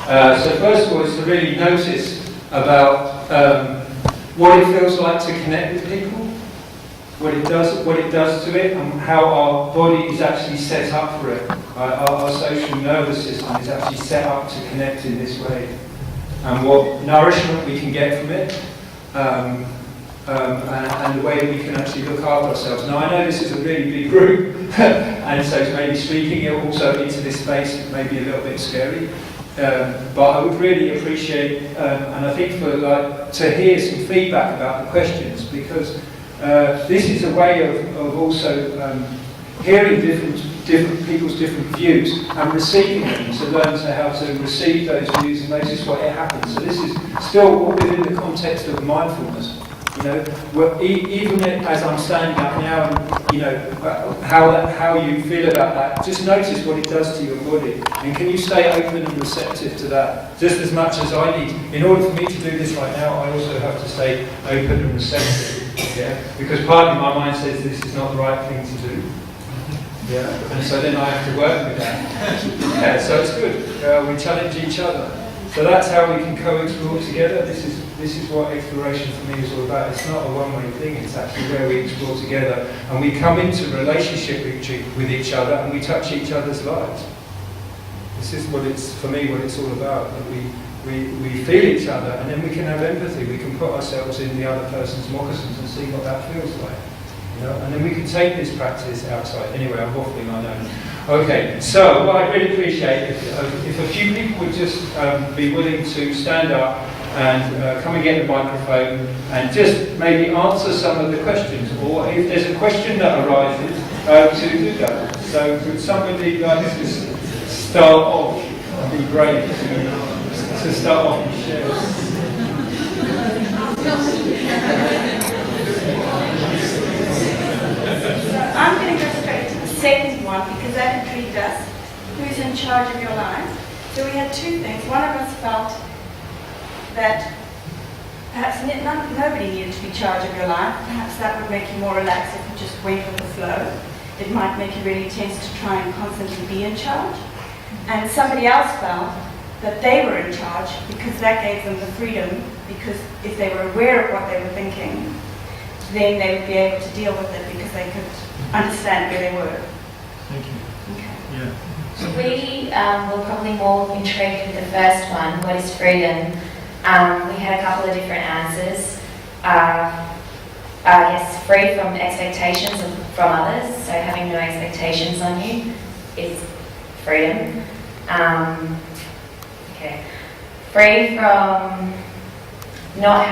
So first of all is to really notice about what it feels like to connect with people, what it does to it, and how our body is actually set up for it. Our social nervous system is actually set up to connect in this way, and what nourishment we can get from it, and the way that we can actually look after ourselves. Now I know this is a really big group, and so maybe speaking it also into this space may be a little bit scary. But I would really appreciate, and I think for to hear some feedback about the questions, because this is a way of also hearing different people's different views and receiving them, to learn how to receive those views and notice what happens. So this is still all within the context of mindfulness. You know, even as I'm standing up now, and you know how you feel about that, just notice what it does to your body, and can you stay open and receptive to that? Just as much as I need, in order for me to do this right now, I also have to stay open and receptive. Yeah, because partly my mind says this is not the right thing to do. Yeah, and so then I have to work with that. Yeah, so it's good. We challenge each other. So that's how we can co-explore together. This is what exploration for me is all about. It's not a one-way thing, it's actually where we explore together and we come into relationship with each other and we touch each other's lives. This is what it's, for me, what it's all about. That we feel each other and then we can have empathy. We can put ourselves in the other person's moccasins and see what that feels like. You know? And then we can take this practice outside. Anyway, I'm waffling, I know. Okay, so what I'd really appreciate if a few people would just be willing to stand up and come and get the microphone and just maybe answer some of the questions, or if there's a question that arises, to do that. So would somebody like to start off? That'd be great to start off and share. I'm going to go straight to the second one because that intrigued us. Who's in charge of your life? So we had two things. One of us felt that perhaps nobody needed to be in charge of your life. Perhaps that would make you more relaxed if you just went with the flow. It might make you really tense to try and constantly be in charge. And somebody else felt that they were in charge because that gave them the freedom, because if they were aware of what they were thinking, then they would be able to deal with it because they could understand where they were. Thank you. Okay. Yeah. So we were probably more intrigued with the first one, what is freedom? We had a couple of different answers. Yes, free from expectations from others, so having no expectations on you is freedom. Okay. Free from not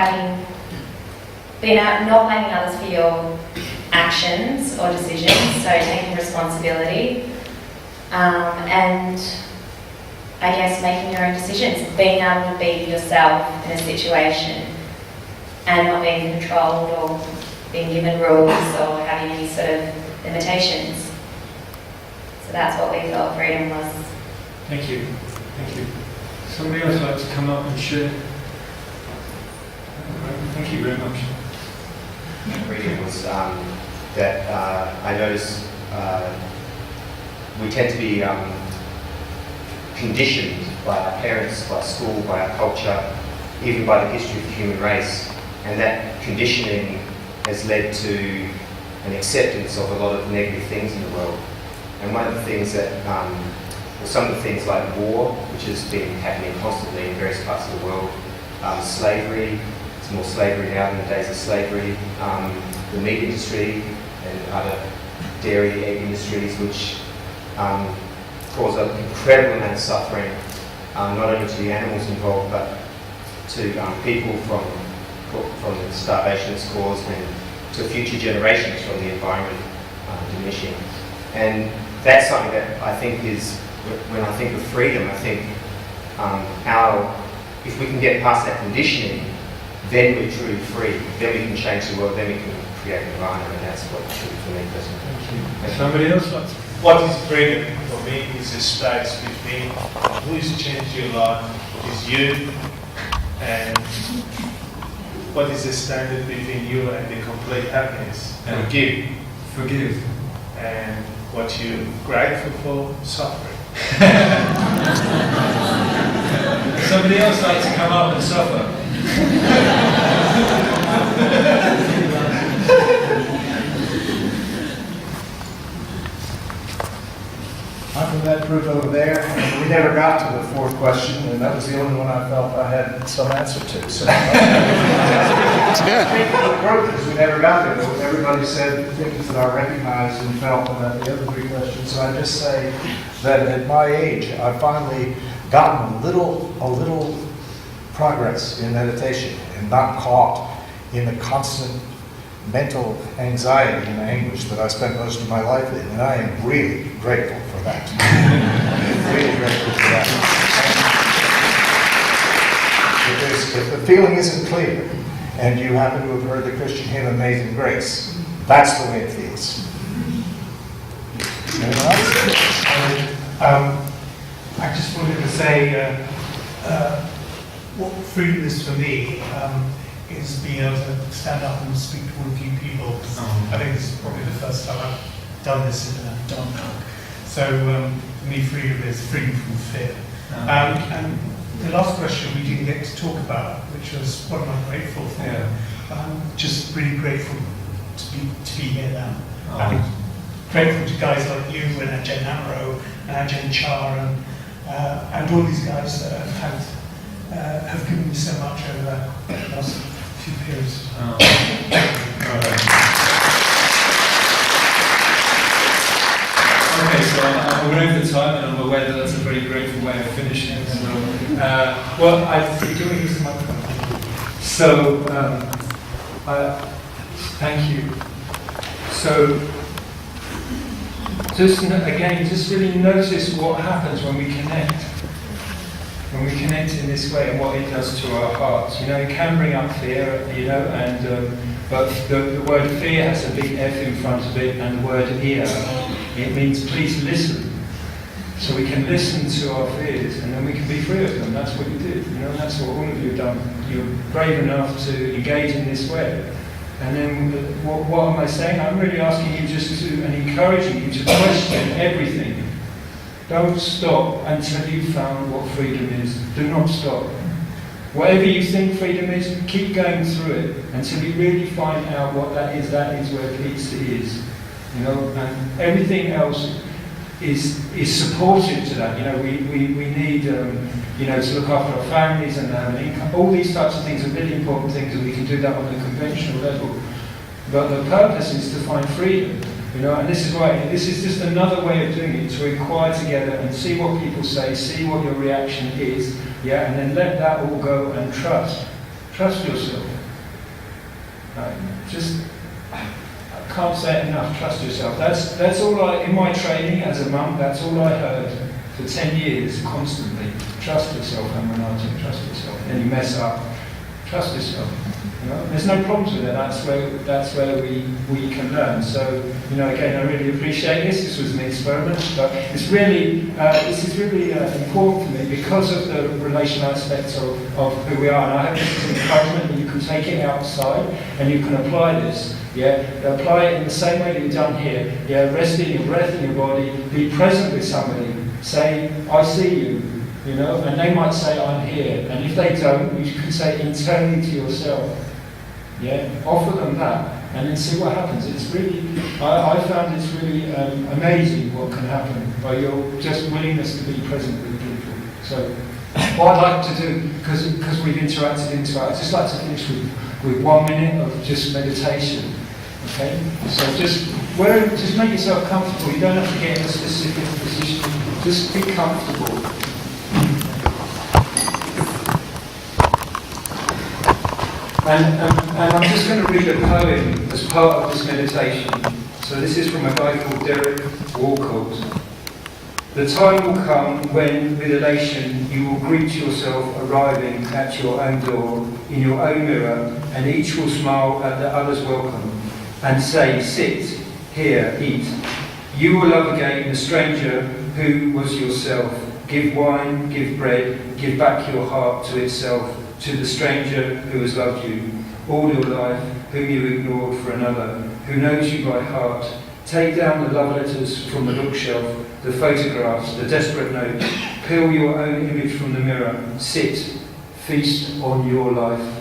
blaming others for your actions or decisions, so taking responsibility, and I guess making your own decisions, being able to be yourself in a situation and not being controlled or being given rules or having any sort of limitations. So that's what we thought freedom was. Thank you. Thank you. Somebody else like to come up and share? Thank you very much. Freedom was that I notice we tend to be conditioned by our parents, by school, by our culture, even by the history of the human race, and that conditioning has led to an acceptance of a lot of negative things in the world. And one of the things that, some of the things like war, which has been happening constantly in various parts of the world, slavery, it's more slavery now than the days of slavery, the meat industry and other dairy, egg industries, which cause an incredible amount of suffering, not only to the animals involved, but to people from the starvation it's caused, and to future generations from the environment diminishing. And that's something that I think is, when I think of freedom, I think if we can get past that conditioning, then we're truly free. Then we can change the world, then we can create an environment, and that's what truly for me personally. Thank you. Somebody else? What is freedom for me is a space between who is changing your life, what is you, and what is the standard between you and the complete happiness. And forgive. And what you're grateful for, suffering. somebody else like to come up and suffer? I'm from that group over there, and we never got to the fourth question, and that was the only one I felt I had some answer to. So, the group is we never got there. But everybody said things that I recognized and felt about the other three questions. So I just say that at my age, I've finally gotten a little progress in meditation and not caught in the constant mental anxiety and anguish that I spent most of my life in, and I am really grateful for that. Really grateful for that. If the feeling isn't clear, and you happen to have heard the Christian hymn Amazing Grace, that's the way it feels. Anyone else? I just wanted to say what freedom is for me is being able to stand up and speak to a few people. I think this is probably the first time I've done this in a Dhamma talk. So for me, freedom is freedom from fear. And the last question we didn't get to talk about, which was what am I grateful for? Yeah. I'm just really grateful to be here now. I'm grateful to guys like you and Ajahn Dhammaloka and Ajahn Char and all these guys that have given me so much over the last few periods. Okay, so I'm aware of the time, and I'm aware that that's a very grateful way of finishing. So, well, I think doing this microphone. So, thank you. So, just really notice what happens when we connect. When we connect in this way and what it does to our hearts. You know, it can bring up fear, you know, and but the word fear has a big F in front of it, and the word ear, it means please listen. So we can listen to our fears, and then we can be free of them. That's what you did, you know, that's what all of you have done. You're brave enough to engage in this way. And then what am I saying? I'm really asking you just to, and encouraging you to question everything. Don't stop until you've found what freedom is. Do not stop. Whatever you think freedom is, keep going through it until you really find out what that is where peace is. You know, and everything else is supportive to that. You know, we need you know, to look after our families and have an income. All these types of things are really important things, and we can do that on a conventional level. But the purpose is to find freedom. You know, and this is why this is just another way of doing it, to inquire together and see what people say, see what your reaction is, yeah, and then let that all go and trust yourself. Just, I can't say it enough. Trust yourself. That's all in my training as a monk. That's all I heard for 10 years constantly. Trust yourself, Dhammaloka. Trust yourself. Then you mess up. Trust yourself. You know, there's no problems with it. That's where we can learn. So, you know, again, I really appreciate this. This was an experiment, but it's really this is really important for me because of the relational aspects of who we are. And I hope this is an encouragement that you can take it outside and you can apply this. Yeah, apply it in the same way that you've done here. Yeah, rest in your breath in your body. Be present with somebody. Say, I see you. You know, and they might say, I'm here. And if they don't, you can say internally to yourself. Yeah, offer them that, and then see what happens. It's really, I found it's really amazing what can happen by your just willingness to be present with people. So, what I'd like to do, because we've interacted, I'd just like to finish with 1 minute of just meditation. Okay, so just make yourself comfortable. You don't have to get in a specific position. Just be comfortable. And I'm just going to read a poem as part of this meditation. So this is from a guy called Derek Walcott. The time will come when, with elation, you will greet yourself arriving at your own door, in your own mirror, and each will smile at the other's welcome, and say, sit, here, eat. You will love again the stranger who was yourself. Give wine, give bread, give back your heart to itself, to the stranger who has loved you all your life, whom you ignored for another, who knows you by heart. Take down the love letters from the bookshelf the photographs, the desperate notes. Peel your own image from the mirror. Sit, feast on your life.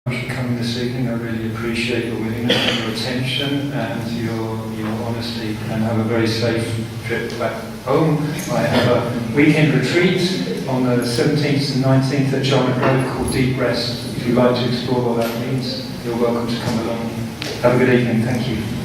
Thank you for coming this evening. I really appreciate your willingness and your attention and your honesty, and have a very safe trip back home. I have a weekend retreat on the 17th and 19th at Giant Grove called Deep Rest. If you'd like to explore what that means, you're welcome to come along. Have a good evening. Thank you.